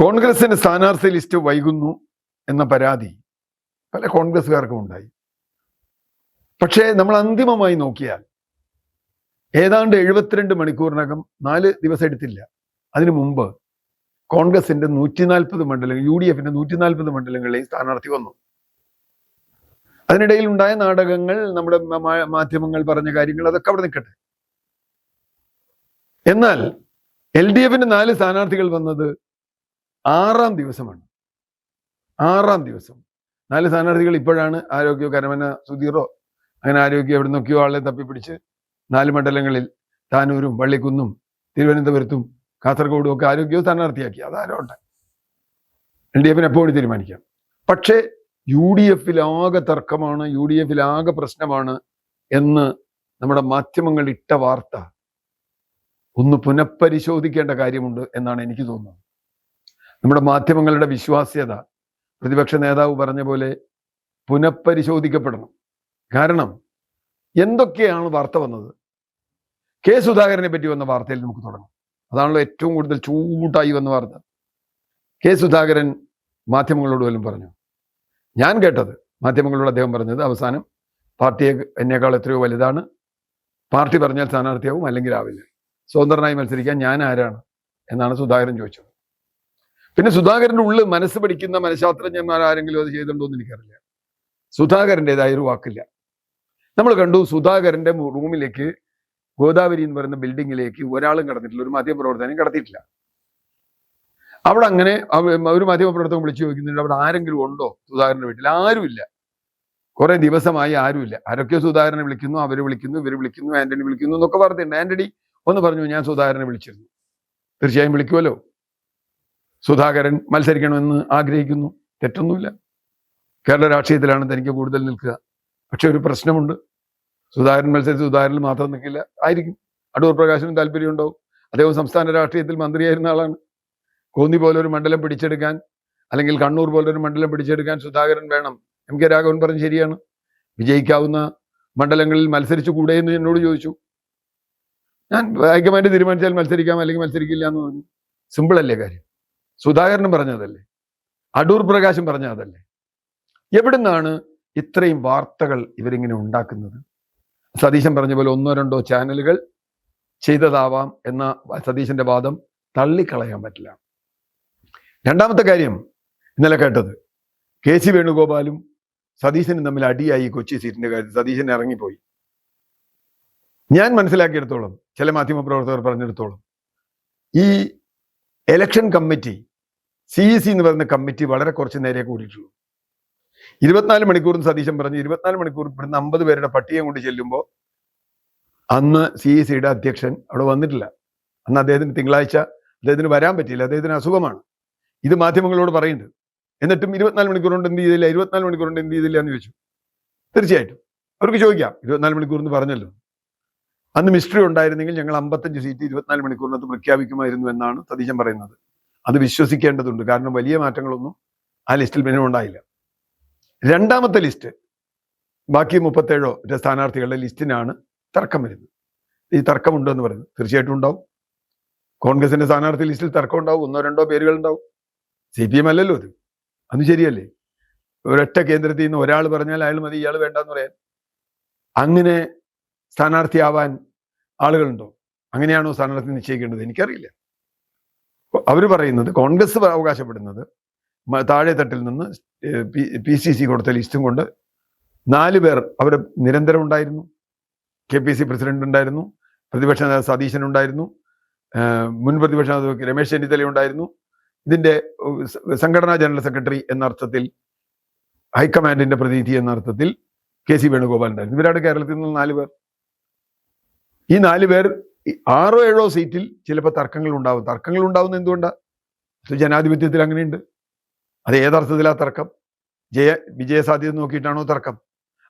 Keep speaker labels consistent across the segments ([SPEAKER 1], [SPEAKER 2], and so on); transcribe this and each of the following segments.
[SPEAKER 1] കോൺഗ്രസിന് സ്ഥാനാർത്ഥി ലിസ്റ്റ് വൈകുന്നു എന്ന പരാതി പല കോൺഗ്രസ്സുകാർക്കും ഉണ്ടായി. പക്ഷേ നമ്മൾ അന്തിമമായി നോക്കിയാൽ ഏതാണ്ട് 72 മണിക്കൂറിനകം 4 ദിവസം എടുത്തില്ല. അതിനു മുമ്പ് കോൺഗ്രസിന്റെ 140 മണ്ഡലങ്ങൾ, UDFന്റെ 140 മണ്ഡലങ്ങളിലെയും സ്ഥാനാർത്ഥി വന്നു. അതിനിടയിൽ ഉണ്ടായ നാടകങ്ങൾ, നമ്മുടെ മാധ്യമങ്ങൾ പറഞ്ഞ കാര്യങ്ങൾ, അതൊക്കെ അവിടെ നിൽക്കട്ടെ. എന്നാൽ LDFന്റെ 4 സ്ഥാനാർത്ഥികൾ വന്നത് 6-ാം ദിവസമാണ്. 6-ാം ദിവസം 4 സ്ഥാനാർത്ഥികൾ ഇപ്പോഴാണ് ആരോഗ്യ കരമന സുധീറോ അങ്ങനെ ആരോഗ്യം എവിടെ നോക്കിയോ ആളെ തപ്പിപ്പിടിച്ച് 4 മണ്ഡലങ്ങളിൽ താനൂരും വള്ളിക്കുന്നും തിരുവനന്തപുരത്തും കാസർഗോഡും ഒക്കെ ആരോഗ്യവും സ്ഥാനാർത്ഥിയാക്കി. അതാരോട്ടെ, LDFന് എപ്പോഴും തീരുമാനിക്കാം. പക്ഷേ UDFിലാകെ തർക്കമാണ്, UDFിലാകെ പ്രശ്നമാണ് എന്ന് നമ്മുടെ മാധ്യമങ്ങൾ ഇട്ട വാർത്ത ഒന്ന് പുനഃപരിശോധിക്കേണ്ട കാര്യമുണ്ട് എന്നാണ് എനിക്ക് തോന്നുന്നത്. നമ്മുടെ മാധ്യമങ്ങളുടെ വിശ്വാസ്യത പ്രതിപക്ഷ നേതാവ് പറഞ്ഞ പോലെ പുനഃപരിശോധിക്കപ്പെടണം. കാരണം എന്തൊക്കെയാണ് വാർത്ത വന്നത്? കെ സുധാകരനെ പറ്റി വന്ന വാർത്തയിൽ നമുക്ക് തുടങ്ങാം. അതാണല്ലോ ഏറ്റവും കൂടുതൽ ചൂടായി വന്ന വാർത്ത. കെ സുധാകരൻ മാധ്യമങ്ങളോട് വല്ലതും പറഞ്ഞു? ഞാൻ കേട്ടത് മാധ്യമങ്ങളോട് അദ്ദേഹം പറഞ്ഞത് അവസാനം പാർട്ടിയെ എന്നേക്കാൾ എത്രയോ വലുതാണ്, പാർട്ടി പറഞ്ഞാൽ സ്ഥാനാർത്ഥിയാവും, അല്ലെങ്കിൽ ആവില്ല, സ്വതന്ത്രനായി മത്സരിക്കാൻ ഞാൻ ആരാണ് എന്നാണ് സുധാകരൻ ചോദിച്ചത്. പിന്നെ സുധാകരൻ്റെ ഉള്ളിൽ മനസ്സ് പഠിക്കുന്ന മനഃശാസ്ത്രജ്ഞന്മാർ ആരെങ്കിലും അത് ചെയ്തിട്ടുണ്ടോ എന്ന് എനിക്കറിയില്ല. സുധാകരൻ്റെതായ ഒരു വാക്കില്ല. നമ്മൾ കണ്ടു, സുധാകരന്റെ റൂമിലേക്ക്, ഗോദാവരി എന്ന് പറയുന്ന ബിൽഡിങ്ങിലേക്ക് ഒരാളും കടന്നിട്ടില്ല, ഒരു മാധ്യമപ്രവർത്തനം കടത്തിയിട്ടില്ല. അവിടെ അങ്ങനെ ഒരു മാധ്യമപ്രവർത്തകൻ വിളിച്ചു ചോദിക്കുന്നുണ്ട്, അവിടെ ആരെങ്കിലും ഉണ്ടോ സുധാകരന്റെ വീട്ടിൽ? ആരുമില്ല. കുറെ ദിവസമായി ആരുമില്ല. ആരൊക്കെയോ സുധാകരനെ വിളിക്കുന്നു, അവര് വിളിക്കുന്നു, ഇവര് വിളിക്കുന്നു, ആന്റണി വിളിക്കുന്നു എന്നൊക്കെ വാർത്തയുണ്ട്. ആന്റണി ഒന്ന് പറഞ്ഞു, ഞാൻ സുധാകരനെ വിളിച്ചിരുന്നു. തീർച്ചയായും വിളിക്കുമല്ലോ. സുധാകരൻ മത്സരിക്കണമെന്ന് ആഗ്രഹിക്കുന്നു, തെറ്റൊന്നുമില്ല. കേരള രാഷ്ട്രീയത്തിലാണ് തനിക്ക് കൂടുതൽ നിൽക്കുക. പക്ഷെ ഒരു പ്രശ്നമുണ്ട്, സുധാകരൻ മത്സരിച്ച് സുധാകരനിൽ മാത്രം നിൽക്കില്ല ആയിരിക്കും. അടൂർ പ്രകാശിനും താല്പര്യം ഉണ്ടാവും. അദ്ദേഹം സംസ്ഥാന രാഷ്ട്രീയത്തിൽ മന്ത്രിയായിരുന്ന ആളാണ്. കോന്നി പോലൊരു മണ്ഡലം പിടിച്ചെടുക്കാൻ, അല്ലെങ്കിൽ കണ്ണൂർ പോലൊരു മണ്ഡലം പിടിച്ചെടുക്കാൻ സുധാകരൻ വേണം. MK രാഘവൻ പറഞ്ഞ് ശരിയാണ്. വിജയിക്കാവുന്ന മണ്ഡലങ്ങളിൽ മത്സരിച്ചു കൂടെ എന്ന് എന്നോട് ചോദിച്ചു. ഞാൻ ഹൈക്കമാൻഡ് തീരുമാനിച്ചാൽ മത്സരിക്കാം, അല്ലെങ്കിൽ മത്സരിക്കില്ല എന്ന് പറഞ്ഞു. സിമ്പിൾ അല്ലേ കാര്യം? സുധാകരനും പറഞ്ഞതല്ലേ, അടൂർ പ്രകാശും പറഞ്ഞതല്ലേ. എവിടുന്നാണ് ഇത്രയും വാർത്തകൾ ഇവരിങ്ങനെ ഉണ്ടാക്കുന്നത്? സതീശൻ പറഞ്ഞ പോലെ 1-2 ചാനലുകൾ ചെയ്തതാവാം എന്ന സതീശന്റെ വാദം തള്ളിക്കളയാൻ പറ്റില്ല. രണ്ടാമത്തെ കാര്യം, ഇന്നലെ കേട്ടത് KC വേണുഗോപാലും സതീശനും തമ്മിൽ അടിയായി കൊച്ചി സീറ്റിന്റെ കാര്യത്തിൽ. സതീശൻ ഇറങ്ങിപ്പോയി. ഞാൻ മനസ്സിലാക്കിയെടുത്തോളം, ചില മാധ്യമപ്രവർത്തകർ പറഞ്ഞെടുത്തോളം, ഈ ഇലക്ഷൻ കമ്മിറ്റി, CEC എന്ന് പറയുന്ന കമ്മിറ്റി വളരെ കുറച്ച് നേരെ കൂടിയിട്ടുള്ളൂ. 24 മണിക്കൂറും സതീശൻ പറഞ്ഞു, 24 മണിക്കൂർ ഇവിടുന്ന് 50 പേരുടെ പട്ടിക കൊണ്ട് ചെല്ലുമ്പോൾ അന്ന് CECയുടെ അധ്യക്ഷൻ അവിടെ വന്നിട്ടില്ല. അന്ന് അദ്ദേഹത്തിന് തിങ്കളാഴ്ച അദ്ദേഹത്തിന് വരാൻ പറ്റിയില്ല, അദ്ദേഹത്തിന് അസുഖമാണ്. ഇത് മാധ്യമങ്ങളോട് പറയുന്നുണ്ട്. എന്നിട്ടും 24 മണിക്കൂർ കൊണ്ട് എന്ത് ചെയ്തില്ല, 24 മണിക്കൂർ കൊണ്ട് എന്ത് ചെയ്തില്ല എന്ന് ചോദിച്ചു. തീർച്ചയായിട്ടും അവർക്ക് ചോദിക്കാം, 24 മണിക്കൂർ എന്ന് പറഞ്ഞല്ലോ. അന്ന് മിസ്റ്ററി ഉണ്ടായിരുന്നെങ്കിൽ ഞങ്ങൾ 55 സീറ്റ് 24 മണിക്കൂറിനകത്ത് പ്രഖ്യാപിക്കുമായിരുന്നു എന്നാണ് സതീശൻ പറയുന്നത്. അത് വിശ്വസിക്കേണ്ടതുണ്ട്. കാരണം വലിയ മാറ്റങ്ങളൊന്നും ആ ലിസ്റ്റിൽ പിന്നെ ഉണ്ടായില്ല. രണ്ടാമത്തെ ലിസ്റ്റ്, ബാക്കി 37 സ്ഥാനാർത്ഥികളുടെ ലിസ്റ്റിനാണ് തർക്കം വരുന്നത്. ഈ തർക്കമുണ്ടോ എന്ന് പറയുന്നത് തീർച്ചയായിട്ടും ഉണ്ടാവും. കോൺഗ്രസിന്റെ സ്ഥാനാർത്ഥി ലിസ്റ്റിൽ തർക്കം ഉണ്ടാവും, 1-2 പേരുകൾ ഉണ്ടാവും. CPM അല്ലല്ലോ അത്. അത് ശരിയല്ലേ? ഒരൊറ്റ കേന്ദ്രത്തിൽ നിന്ന് ഒരാൾ പറഞ്ഞാൽ അയാൾ മതി, ഇയാൾ വേണ്ടെന്ന് പറയാൻ. അങ്ങനെ സ്ഥാനാർത്ഥിയാവാൻ ആളുകളുണ്ടോ? അങ്ങനെയാണോ സ്ഥാനാർത്ഥി നിശ്ചയിക്കേണ്ടത്? എനിക്കറിയില്ല. അവർ പറയുന്നത്, കോൺഗ്രസ് അവകാശപ്പെടുന്നത്, താഴെ തട്ടിൽ നിന്ന് PCC കൊടുത്ത ലിസ്റ്റും കൊണ്ട് 4 പേർ അവർ നിരന്തരം ഉണ്ടായിരുന്നു. KPC പ്രസിഡന്റ് ഉണ്ടായിരുന്നു, പ്രതിപക്ഷ നേതാവ് സതീശൻ ഉണ്ടായിരുന്നു, മുൻ പ്രതിപക്ഷ നേതാവ് രമേശ് ചെന്നിത്തല ഉണ്ടായിരുന്നു. ഇതിന്റെ സംഘടനാ ജനറൽ സെക്രട്ടറി എന്ന അർത്ഥത്തിൽ, ഹൈക്കമാൻഡിന്റെ പ്രതിനിധി എന്ന അർത്ഥത്തിൽ KC വേണുഗോപാൽ ഉണ്ടായിരുന്നു. ഇവരാണ് കേരളത്തിൽ നിന്ന് 4 പേർ. ഈ 4 പേർ 6-7 സീറ്റിൽ ചിലപ്പോൾ തർക്കങ്ങൾ ഉണ്ടാവും. തർക്കങ്ങൾ ഉണ്ടാവുന്ന എന്തുകൊണ്ടാണ്? ജനാധിപത്യത്തിൽ അങ്ങനെയുണ്ട്. അത് ഏതർത്ഥത്തിലാ തർക്കം? വിജയ സാധ്യത നോക്കിയിട്ടാണോ തർക്കം?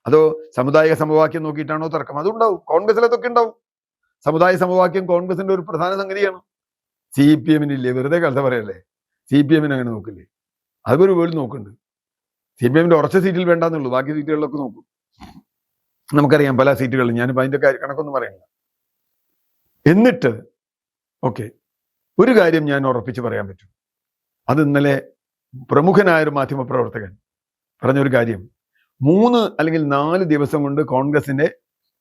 [SPEAKER 1] അതോ സമുദായിക സമവാക്യം നോക്കിയിട്ടാണോ തർക്കം? അതുണ്ടാവും. കോൺഗ്രസിലതൊക്കെ ഉണ്ടാവും. സമുദായ സമവാക്യം കോൺഗ്രസിന്റെ ഒരു പ്രധാന സംഗതിയാണ്. CPM-നില്ലേ? വെറുതെ കഥ പറയല്ലേ. CPM-ന് അങ്ങനെ നോക്കില്ലേ? അതൊരു പോലും നോക്കുന്നുണ്ട്. CPM-ന്റെ ഉറച്ച സീറ്റിൽ വേണ്ടെന്നുള്ളൂ, ബാക്കി സീറ്റുകളിലൊക്കെ നോക്കും. നമുക്കറിയാം പല സീറ്റുകളിലും. ഞാനിപ്പോൾ അതിന്റെ കണക്കൊന്നും പറയുന്നില്ല. എന്നിട്ട് ഒരു കാര്യം ഞാൻ ഉറപ്പിച്ച് പറയാൻ പറ്റും, അത് ഇന്നലെ പ്രമുഖനായൊരു മാധ്യമപ്രവർത്തകൻ പറഞ്ഞൊരു കാര്യം, 3 അല്ലെങ്കിൽ 4 ദിവസം കൊണ്ട് കോൺഗ്രസിന്റെ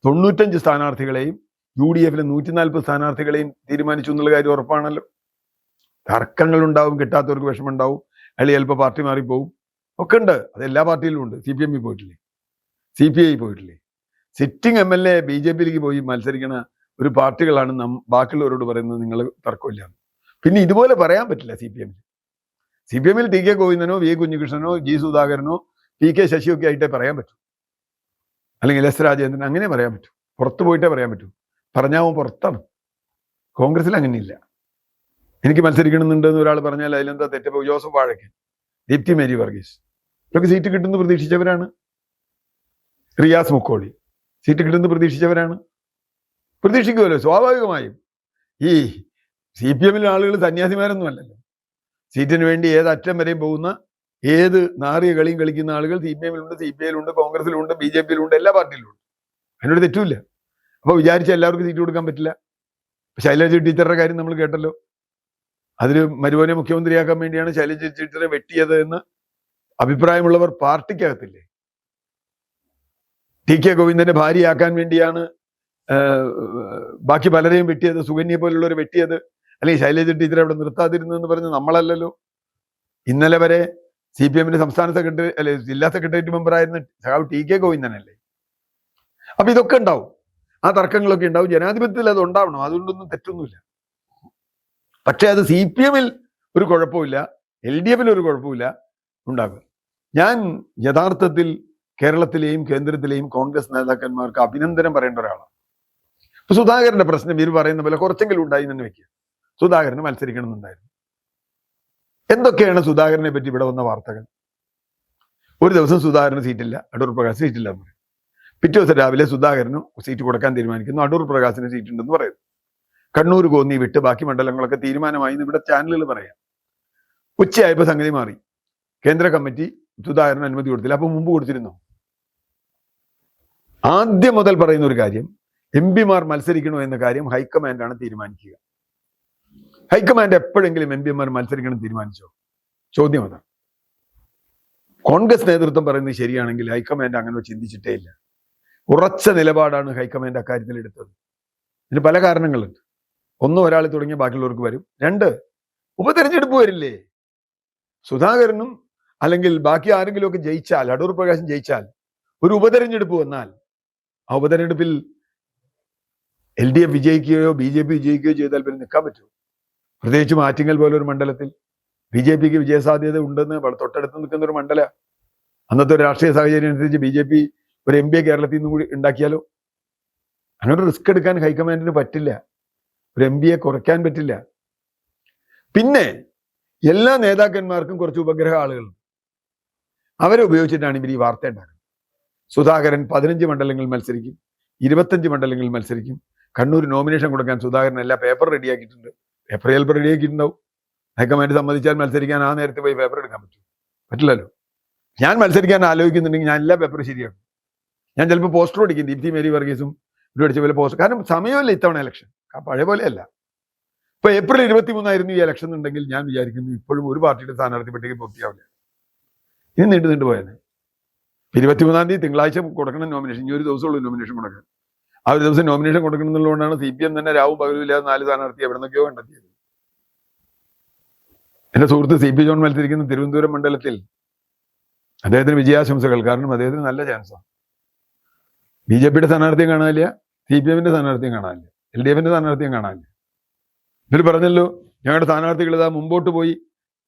[SPEAKER 1] 95 സ്ഥാനാർത്ഥികളെയും UDFിലെ 140 സ്ഥാനാർത്ഥികളെയും തീരുമാനിച്ചു എന്നുള്ള കാര്യം ഉറപ്പാണല്ലോ. തർക്കങ്ങൾ ഉണ്ടാവും, കിട്ടാത്തവർക്ക് വിഷമമുണ്ടാവും, അയാൾ ചിലപ്പോൾ പാർട്ടി മാറിപ്പോവും, ഒക്കെ ഉണ്ട്. അത് എല്ലാ പാർട്ടിയിലും ഉണ്ട്. CPM പോയിട്ടില്ലേ, CPI പോയിട്ടില്ലേ? സിറ്റിംഗ് MLA BJPയിലേക്ക് പോയി മത്സരിക്കണ ഒരു പാർട്ടികളാണ് ബാക്കിയുള്ളവരോട് പറയുന്നത് നിങ്ങൾ തർക്കമില്ല. പിന്നെ ഇതുപോലെ പറയാൻ പറ്റില്ല. CPMൽ TK ഗോവിന്ദനോ VA കുഞ്ഞികൃഷ്ണനോ G സുധാകരനോ PK ശശിയോ ഒക്കെ ആയിട്ടേ പറയാൻ പറ്റൂ, അല്ലെങ്കിൽ S രാജേന്ദ്രൻ, അങ്ങനെ പറയാൻ പറ്റൂ. പുറത്തു പോയിട്ടേ പറയാൻ പറ്റൂ. പറഞ്ഞാവും പുറത്താണ്. കോൺഗ്രസിൽ അങ്ങനെയില്ല. എനിക്ക് മത്സരിക്കണമെന്നുണ്ടെന്ന് ഒരാൾ പറഞ്ഞാൽ അതിലെന്താ തെറ്റ്? ജോസഫ് വാഴക്കൻ, ദീപ്തി മേരി വർഗീസ് ഇതൊക്കെ സീറ്റ് കിട്ടുമെന്ന് പ്രതീക്ഷിച്ചവരാണ്. റിയാസ് മുക്കോളി സീറ്റ് കിട്ടുമെന്ന് പ്രതീക്ഷിച്ചവരാണ്. പ്രതീക്ഷിക്കുമല്ലോ സ്വാഭാവികമായും. ഈ CPMലെ ആളുകൾ സന്യാസിമാരൊന്നും അല്ലല്ലോ. സീറ്റിന് വേണ്ടി ഏത് അറ്റം വരെയും പോകുന്ന, ഏത് നാറിയ കളിയും കളിക്കുന്ന ആളുകൾ CPMലുണ്ട്, CPIയിലുണ്ട്, കോൺഗ്രസിലുണ്ട്, BJPയിലുണ്ട്, എല്ലാ പാർട്ടിയിലുണ്ട്. അതിനോട് തെറ്റുമില്ല. അപ്പോൾ വിചാരിച്ച എല്ലാവർക്കും സീറ്റ് കൊടുക്കാൻ പറ്റില്ല. ശൈലജ ടീച്ചറുടെ കാര്യം നമ്മൾ കേട്ടല്ലോ. അതിൽ മരുമോനെ മുഖ്യമന്ത്രിയാക്കാൻ വേണ്ടിയാണ് ശൈലജ ടീച്ചറെ വെട്ടിയത് എന്ന് അഭിപ്രായമുള്ളവർ പാർട്ടിക്കകത്തില്ലേ? TK ഗോവിന്ദന്റെ ഭാര്യയാക്കാൻ വേണ്ടിയാണ് ബാക്കി പലരെയും വെട്ടിയത്, സുകന്യെ പോലുള്ളവരെ വെട്ടിയത്, അല്ലെങ്കിൽ ശൈലജ ടീച്ചറെ അവിടെ നിർത്താതിരുന്നെന്ന് പറഞ്ഞ് നമ്മളല്ലല്ലോ. ഇന്നലെ വരെ CPMന്റെ സംസ്ഥാന സെക്രട്ടറി, അല്ലെ ജില്ലാ സെക്രട്ടേറിയറ്റ് മെമ്പറായിരുന്ന സഖാവ് TK ഗോവിന്ദനല്ലേ. അപ്പൊ ഇതൊക്കെ ഉണ്ടാവും, ആ തർക്കങ്ങളൊക്കെ ഉണ്ടാവും. ജനാധിപത്യത്തിൽ അത് ഉണ്ടാവണം, അതുകൊണ്ടൊന്നും തെറ്റൊന്നുമില്ല. പക്ഷെ അത് CPMൽ ഒരു കുഴപ്പമില്ല, LDFിൽ ഒരു കുഴപ്പമില്ല ഉണ്ടാകും. ഞാൻ യഥാർത്ഥത്തിൽ കേരളത്തിലെയും കേന്ദ്രത്തിലെയും കോൺഗ്രസ് നേതാക്കന്മാർക്ക് അഭിനന്ദനം പറയേണ്ട ഒരാളാണ്. ഇപ്പൊ സുധാകരന്റെ പ്രശ്നം ഇവർ പറയുന്ന പോലെ കുറച്ചെങ്കിലും ഉണ്ടായി തന്നെ വെക്കുക. സുധാകരന് മത്സരിക്കണം എന്നുണ്ടായിരുന്നു. എന്തൊക്കെയാണ് സുധാകരനെ പറ്റി ഇവിടെ വന്ന വാർത്തകൾ? ഒരു ദിവസം സുധാകരന് സീറ്റില്ല, അടൂർ പ്രകാശ് സീറ്റില്ല എന്ന് പറയും. പിറ്റേ ദിവസം രാവിലെ സുധാകരന് സീറ്റ് കൊടുക്കാൻ തീരുമാനിക്കുന്നു, അടൂർ പ്രകാശിന് സീറ്റ് ഉണ്ടെന്ന് പറയുന്നു. കണ്ണൂർ കോന്നി വിട്ട് ബാക്കി മണ്ഡലങ്ങളൊക്കെ തീരുമാനമായി എന്ന് ഇവിടെ ചാനലുകൾ പറയാം. ഉച്ചയായപ്പോൾ സംഗതി മാറി. കേന്ദ്ര കമ്മിറ്റി സുധാകരന് അനുമതി കൊടുത്തില്ല. അപ്പൊ മുമ്പ് കൊടുത്തിരുന്നു. ആദ്യം മുതൽ പറയുന്ന ഒരു കാര്യം, MP മാർ മത്സരിക്കണോ എന്ന കാര്യം ഹൈക്കമാൻഡാണ് തീരുമാനിക്കുക. ഹൈക്കമാൻഡ് എപ്പോഴെങ്കിലും MP മാർ മത്സരിക്കണം തീരുമാനിച്ചോ? ചോദ്യം അതാണ്. കോൺഗ്രസ് നേതൃത്വം പറയുന്നത് ശരിയാണെങ്കിൽ ഹൈക്കമാൻഡ് അങ്ങനെ ചിന്തിച്ചിട്ടേ ഇല്ല. ഉറച്ച നിലപാടാണ് ഹൈക്കമാൻഡ് അക്കാര്യത്തിൽ എടുത്തത്. ഇതിന് പല കാരണങ്ങളുണ്ട്. ഒന്ന്, ഒരാൾ തുടങ്ങിയ ബാക്കിയുള്ളവർക്ക് വരും. 2, ഉപതെരഞ്ഞെടുപ്പ് വരില്ലേ? സുധാകരനും അല്ലെങ്കിൽ ബാക്കി ആരെങ്കിലുമൊക്കെ ജയിച്ചാൽ, അടൂർ പ്രകാശം ജയിച്ചാൽ, ഒരു ഉപതെരഞ്ഞെടുപ്പ് വന്നാൽ ആ ഉപതെരഞ്ഞെടുപ്പിൽ LDF വിജയിക്കുകയോ BJP വിജയിക്കുകയോ ചെയ്താൽ പിന്നെ നിൽക്കാൻ പറ്റുമോ? പ്രത്യേകിച്ചും ആറ്റിങ്ങൽ പോലൊരു മണ്ഡലത്തിൽ BJPക്ക് വിജയസാധ്യത ഉണ്ടെന്ന് തൊട്ടടുത്ത് നിൽക്കുന്ന ഒരു മണ്ഡല. അന്നത്തെ ഒരു രാഷ്ട്രീയ സാഹചര്യം അനുസരിച്ച് BJP ഒരു MP കേരളത്തിൽ നിന്ന് കൂടി ഉണ്ടാക്കിയാലോ? അങ്ങനെ റിസ്ക് എടുക്കാൻ ഹൈക്കമാൻഡിന് പറ്റില്ല. ഒരു MP കുറയ്ക്കാൻ പറ്റില്ല. പിന്നെ എല്ലാ നേതാക്കന്മാർക്കും കുറച്ച് ഉപഗ്രഹ ആളുകളുണ്ട്. അവരെ ഉപയോഗിച്ചിട്ടാണ് ഇവർ ഈ വാർത്ത ഉണ്ടാക്കുന്നത്. സുധാകരൻ 15 മണ്ഡലങ്ങളിൽ മത്സരിക്കും, 25 മണ്ഡലങ്ങളിൽ മത്സരിക്കും. കണ്ണൂർ നോമിനേഷൻ കൊടുക്കാൻ സുധാകരൻ എല്ലാ പേപ്പർ റെഡിയാക്കിയിട്ടുണ്ട്. പേപ്പർ ചിലപ്പോൾ റെഡിയാക്കിയിട്ടുണ്ടാവും. ഹൈക്കമാൻഡ് സമ്മതിച്ചാൽ മത്സരിക്കാൻ ആ നേരത്തെ പോയി പേപ്പർ എടുക്കാൻ പറ്റും? പറ്റില്ലല്ലോ. ഞാൻ മത്സരിക്കാൻ ആലോചിക്കുന്നുണ്ടെങ്കിൽ ഞാൻ എല്ലാ പേപ്പറും ശരിയാക്കും. ഞാൻ ചിലപ്പോൾ പോസ്റ്റർ അടിക്കും, ദീപ്തി മേരി വർഗീസും ഇവിടെ അടിച്ച പോലെ പോസ്റ്റർ. കാരണം സമയമല്ല ഇത്തവണ ഇലക്ഷൻ, പഴയ പോലെയല്ല. ഇപ്പൊ April 23 ഈ ഇലക്ഷൻ ഉണ്ടെങ്കിൽ ഞാൻ വിചാരിക്കുന്നു ഇപ്പോഴും ഒരു പാർട്ടിയുടെ സ്ഥാനാർത്ഥി പട്ടിക പൂർത്തിയാവില്ല. ഇനി നീണ്ടു പോയത്. 23 തിങ്കളാഴ്ച കൊടുക്കണം നോമിനേഷൻ. ഇനി ഒരു ദിവസമുള്ളൂ നോമിനേഷൻ കൊടുക്കാൻ. ആ ഒരു ദിവസം നോമിനേഷൻ കൊടുക്കണം എന്നുള്ളതുകൊണ്ടാണ് CPM തന്നെ രാവും പകലും ഇല്ലാതെ 4 സ്ഥാനാർത്ഥി എവിടെ നിന്നൊക്കെയോ കണ്ടെത്തിയത്. എന്റെ സുഹൃത്ത് CP ജോൺ മത്സരിക്കുന്ന തിരുവനന്തപുരം മണ്ഡലത്തിൽ അദ്ദേഹത്തിന് വിജയാശംസകൾ. കാരണം അദ്ദേഹത്തിന് നല്ല ചാൻസാണ്. BJPയുടെ സ്ഥാനാർത്ഥിയും കാണാനില്ല, CPMന്റെ സ്ഥാനാർത്ഥിയും കാണാനില്ല, LDFന്റെ സ്ഥാനാർത്ഥിയും കാണാനില്ല. ഇതിൽ പറഞ്ഞല്ലോ, ഞങ്ങളുടെ സ്ഥാനാർത്ഥികൾ ഇതാ മുമ്പോട്ട് പോയി.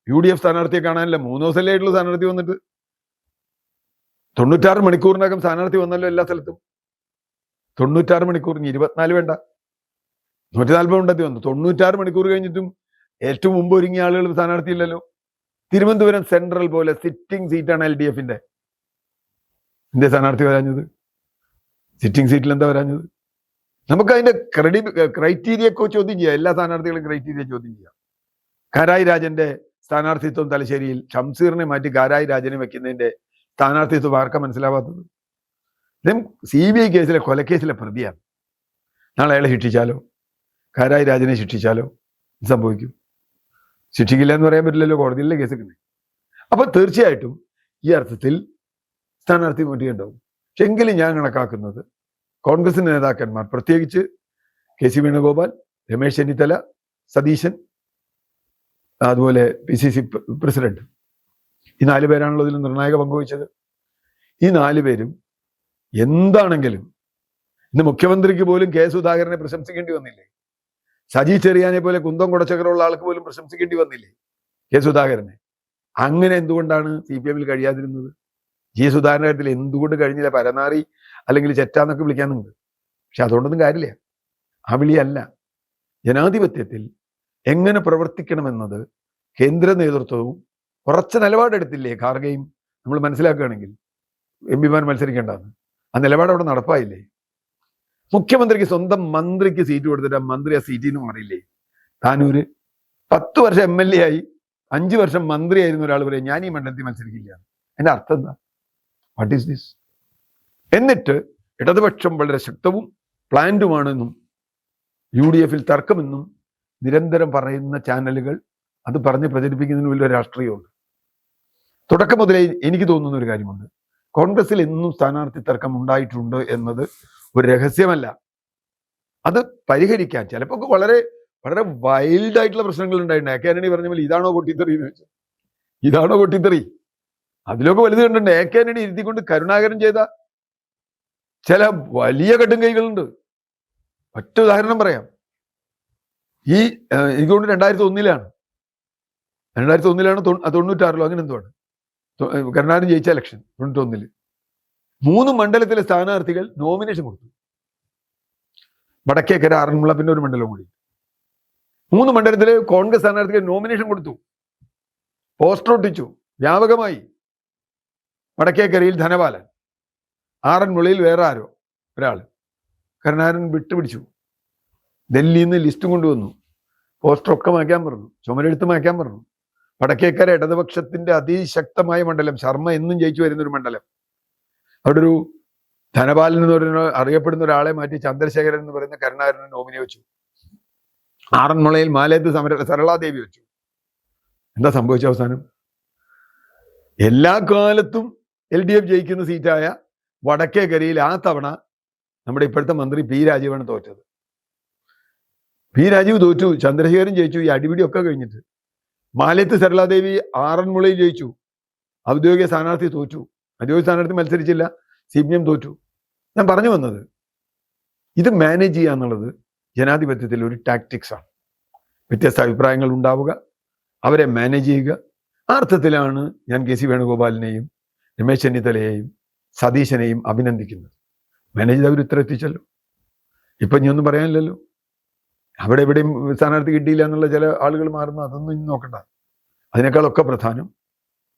[SPEAKER 1] UDF സ്ഥാനാർത്ഥിയെ കാണാനില്ല. 3 ദിവസമല്ലേ ആയിട്ടുള്ള സ്ഥാനാർത്ഥി വന്നിട്ട്. 96 മണിക്കൂറിനകം സ്ഥാനാർത്ഥി വന്നല്ലോ എല്ലാ സ്ഥലത്തും. 96 മണിക്കൂറിന് 24 വേണ്ട, 140 ഉണ്ടെത്തി വന്നു. 96 മണിക്കൂർ കഴിഞ്ഞിട്ടും ഏറ്റവും മുമ്പ് ഒരുങ്ങിയ ആളുകൾ സ്ഥാനാർത്ഥിയില്ലല്ലോ. തിരുവനന്തപുരം സെൻട്രൽ പോലെ സിറ്റിംഗ് സീറ്റാണ് LDFന്റെ. എന്തേ സ്ഥാനാർത്ഥി വരാഞ്ഞത്? സിറ്റിംഗ് സീറ്റിൽ എന്താ വരാഞ്ഞത്? നമുക്ക് അതിന്റെ ക്രൈറ്റീരിയ ഒക്കെ ചോദ്യം ചെയ്യാം. എല്ലാ സ്ഥാനാർത്ഥികളും ക്രൈറ്റീരിയ ചോദ്യം ചെയ്യാം. കാരായി രാജന്റെ സ്ഥാനാർത്ഥിത്വം തലശ്ശേരിയിൽ ഷംസീറിനെ മാറ്റി കാരായി രാജനെ വെക്കുന്നതിന്റെ സ്ഥാനാർത്ഥിത്വം ആർക്കാ മനസ്സിലാവാത്തത്? ഇദ്ദേഹം CBI കേസിലെ കൊലക്കേസിലെ പ്രതിയാണ്. നാളെ അയാളെ ശിക്ഷിച്ചാലോ, കാരായി രാജനെ ശിക്ഷിച്ചാലോ സംഭവിക്കും? ശിക്ഷിക്കില്ല എന്ന് പറയാൻ പറ്റില്ലല്ലോ, കോടതിയിലെ കേസ് കിട്ടുന്നത്. അപ്പൊ തീർച്ചയായിട്ടും ഈ അർത്ഥത്തിൽ സ്ഥാനാർത്ഥി മാറ്റിയുണ്ടാവും. പക്ഷെ എങ്കിലും ഞാൻ കണക്കാക്കുന്നത് കോൺഗ്രസിന്റെ നേതാക്കന്മാർ, പ്രത്യേകിച്ച് കെ.സി. വേണുഗോപാൽ, രമേശ് ചെന്നിത്തല, സതീശൻ, അതുപോലെ PCC പ്രസിഡന്റ്, ഈ 4 പേരാണല്ലോ ഇതിൽ നിർണായക പങ്കുവഹിച്ചത്. ഈ 4 പേരും എന്താണെങ്കിലും ഇന്ന് മുഖ്യമന്ത്രിക്ക് പോലും കെ സുധാകരനെ പ്രശംസിക്കേണ്ടി വന്നില്ലേ? സജി ചെറിയാനെ പോലെ കുന്തം കുടച്ചക്കറുള്ള ആൾക്ക് പോലും പ്രശംസിക്കേണ്ടി വന്നില്ലേ കെ സുധാകരനെ? അങ്ങനെ എന്തുകൊണ്ടാണ് CPM-ൽ കഴിയാതിരുന്നത്? ജി സുധാകരന്റെ കാര്യത്തിൽ എന്തുകൊണ്ട് കഴിഞ്ഞില്ല? പരനാറി അല്ലെങ്കിൽ ചെറ്റാന്നൊക്കെ വിളിക്കാനുണ്ട്. പക്ഷെ അതുകൊണ്ടൊന്നും കാര്യമില്ല. ആ വിളിയല്ല. ജനാധിപത്യത്തിൽ എങ്ങനെ പ്രവർത്തിക്കണമെന്നത് കേന്ദ്ര നേതൃത്വവും ഉറച്ച നിലപാടെടുത്തില്ലേ? ഖാർഗെയും നമ്മൾ മനസ്സിലാക്കുകയാണെങ്കിൽ MP-മാർ മത്സരിക്കേണ്ടതെന്ന്. ആ നിലപാട് അവിടെ നടപ്പായില്ലേ? മുഖ്യമന്ത്രിക്ക് സ്വന്തം മന്ത്രിക്ക് സീറ്റ് കൊടുത്തിട്ട് ആ മന്ത്രി ആ സീറ്റിൽ നിന്ന് മാറിയില്ലേ? താനൂര് 10 വർഷം MLA ആയി 5 വർഷം മന്ത്രിയായിരുന്ന ഒരാൾ പറയും ഞാൻ ഈ മണ്ഡലത്തിൽ മത്സരിക്കില്ല. എന്റെ അർത്ഥം എന്താ? What is this? എന്നിട്ട് ഇടതുപക്ഷം വളരെ ശക്തവും പ്ലാൻഡുമാണെന്നും UDF-ൽ തർക്കമെന്നും നിരന്തരം പറയുന്ന ചാനലുകൾ അത് പറഞ്ഞ് പ്രചരിപ്പിക്കുന്നതിന് വലിയ രാഷ്ട്രീയമുണ്ട്. തുടക്കം മുതലേ എനിക്ക് തോന്നുന്ന ഒരു കാര്യമുണ്ട്, കോൺഗ്രസിൽ എന്നും സ്ഥാനാർത്ഥി തർക്കം ഉണ്ടായിട്ടുണ്ട് എന്നത് ഒരു രഹസ്യമല്ല. അത് പരിഹരിക്കാൻ ചിലപ്പോൾ വളരെ വളരെ വൈൽഡ് ആയിട്ടുള്ള പ്രശ്നങ്ങൾ ഉണ്ടായിട്ടുണ്ട്. AK ആന്റണി പറഞ്ഞ പോലെ ഇതാണോ പൊട്ടിത്തെറി എന്ന് വെച്ചാൽ ഇതാണോ പൊട്ടിത്തെറി? അതിലൊക്കെ വലുത് കണ്ടിട്ടുണ്ട്. AK ആന്റണി ഇരുത്തിക്കൊണ്ട് കരുണാകരൻ ചെയ്ത ചില വലിയ കടുംകൈകളുണ്ട്. ഒറ്റ ഉദാഹരണം പറയാം. ഈ എനിക്കൊണ്ട് 2001-ലാണ് 96-ലോ അങ്ങനെ എന്തോ ആണ് കരുണാകരൻ ജയിച്ച ഇലക്ഷൻ 91-ൽ 3 മണ്ഡലത്തിലെ സ്ഥാനാർത്ഥികൾ നോമിനേഷൻ കൊടുത്തു. വടക്കേക്കര, ആറന്മുള, പിന്നെ ഒരു മണ്ഡലം കൂടി. 3 മണ്ഡലത്തിലെ കോൺഗ്രസ് സ്ഥാനാർത്ഥികൾ നോമിനേഷൻ കൊടുത്തു, പോസ്റ്റർ ഒട്ടിച്ചു വ്യാപകമായി. വടക്കേക്കരയിൽ ധനപാലൻ, ആറന്മുളയിൽ വേറെ ആരോ ഒരാൾ. കരുണാകരൻ വിട്ടുപിടിച്ചു. ഡൽഹിയിൽ നിന്ന് ലിസ്റ്റും കൊണ്ടുവന്നു, പോസ്റ്ററൊക്കെ മായ്ക്കാൻ പറഞ്ഞു, ചുമരെഴുത്ത് മായ്ക്കാൻ പറഞ്ഞു. വടക്കേക്കര ഇടതുപക്ഷത്തിന്റെ അതിശക്തമായ മണ്ഡലം, ശർമ്മ എന്നും ജയിച്ചു വരുന്ന ഒരു മണ്ഡലം. അവിടെ ഒരു ധനപാലൻ എന്ന് പറയുന്ന അറിയപ്പെടുന്ന ഒരാളെ മാറ്റി ചന്ദ്രശേഖരൻ എന്ന് പറയുന്ന കരുണാകരനെ നോമിനി വെച്ചു. ആറന്മുളയിൽ മാലയത്ത് സരളാദേവി വെച്ചു. എന്താ സംഭവിച്ച അവസാനം? എല്ലാ കാലത്തും LDF ജയിക്കുന്ന സീറ്റായ വടക്കേക്കരയിൽ ആ തവണ നമ്മുടെ ഇപ്പോഴത്തെ മന്ത്രി P. രാജീവാണ് തോറ്റത്. P. രാജീവ് തോറ്റു, ചന്ദ്രശേഖരൻ ജയിച്ചു. ഈ അടിപിടിയൊക്കെ കഴിഞ്ഞിട്ട് മാലയത്ത് സരളാദേവി ആറന്മുളയിൽ ജയിച്ചു. ഔദ്യോഗിക സ്ഥാനാർത്ഥി തോറ്റു, ഔദ്യോഗിക സ്ഥാനാർത്ഥി മത്സരിച്ചില്ല, CPM തോറ്റു. ഞാൻ പറഞ്ഞു വന്നത്, ഇത് മാനേജ് ചെയ്യുക എന്നുള്ളത് ജനാധിപത്യത്തിൽ ഒരു ടാക്ടിക്സ് ആണ്. വ്യത്യസ്ത അഭിപ്രായങ്ങൾ ഉണ്ടാവുക, അവരെ മാനേജ് ചെയ്യുക. ആ അർത്ഥത്തിലാണ് ഞാൻ കെ.സി. വേണുഗോപാലിനെയും രമേശ് ചെന്നിത്തലയെയും സതീശനെയും അഭിനന്ദിക്കുന്നത്. മാനേജ് ചെയ്ത് അവർ ഇത്ര എത്തിച്ചല്ലോ. ഇപ്പം ഇനി ഒന്നും പറയാനില്ലല്ലോ. അവിടെ എവിടെയും സ്ഥാനാർത്ഥി കിട്ടിയില്ല എന്നുള്ള ചില ആളുകൾ മാറുന്നു, അതൊന്നും ഇനി നോക്കണ്ട. അതിനേക്കാളൊക്കെ പ്രധാനം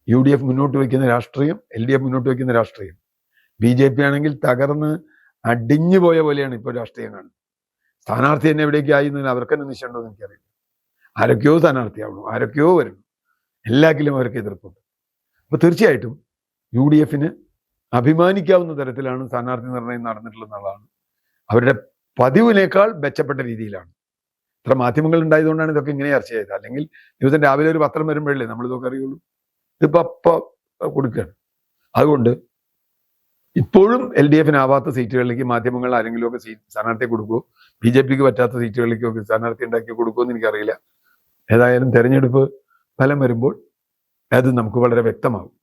[SPEAKER 1] UDF മുന്നോട്ട് വയ്ക്കുന്ന രാഷ്ട്രീയം, LDF മുന്നോട്ട് വയ്ക്കുന്ന രാഷ്ട്രീയം. BJP ആണെങ്കിൽ തകർന്ന് അടിഞ്ഞു പോയ പോലെയാണ് ഇപ്പോൾ രാഷ്ട്രീയം കാണുന്നത്. സ്ഥാനാർത്ഥി തന്നെ എവിടേക്ക് ആയി എന്ന് അവർക്ക് തന്നെ നിശ്ചയമുണ്ടോ എന്ന് എനിക്കറിയില്ല. ആരൊക്കെയോ സ്ഥാനാർത്ഥിയാവണം, ആരൊക്കെയോ വരണം, എല്ലാത്തിലും അവർക്ക് എതിർപ്പുണ്ട്. അപ്പോൾ തീർച്ചയായിട്ടും UDF-ന് അഭിമാനിക്കാവുന്ന തരത്തിലാണ് സ്ഥാനാർത്ഥി നിർണയം നടന്നിട്ടുള്ളതെന്നുള്ളതാണ്. അവരുടെ പതിവിനേക്കാൾ മെച്ചപ്പെട്ട രീതിയിലാണ്. ഇത്ര മാധ്യമങ്ങൾ ഉണ്ടായതുകൊണ്ടാണ് ഇതൊക്കെ ഇങ്ങനെ ചർച്ച ചെയ്തത്. അല്ലെങ്കിൽ ദിവസം രാവിലെ ഒരു പത്രം വരുമ്പോഴല്ലേ നമ്മളിതൊക്കെ അറിയുള്ളൂ. ഇതിപ്പോൾ അപ്പം കൊടുക്കുകയാണ്. അതുകൊണ്ട് ഇപ്പോഴും LDF-ന് ആവാത്ത സീറ്റുകളിലേക്ക് മാധ്യമങ്ങൾ ആരെങ്കിലുമൊക്കെ സ്ഥാനാർത്ഥിയെ കൊടുക്കുമോ, BJP-ക്ക് പറ്റാത്ത സീറ്റുകളിലേക്കൊക്കെ സ്ഥാനാർത്ഥി ഉണ്ടാക്കി കൊടുക്കുമോ എന്ന് എനിക്കറിയില്ല. ഏതായാലും തെരഞ്ഞെടുപ്പ് ഫലം വരുമ്പോൾ അത് നമുക്ക് വളരെ വ്യക്തമാകും.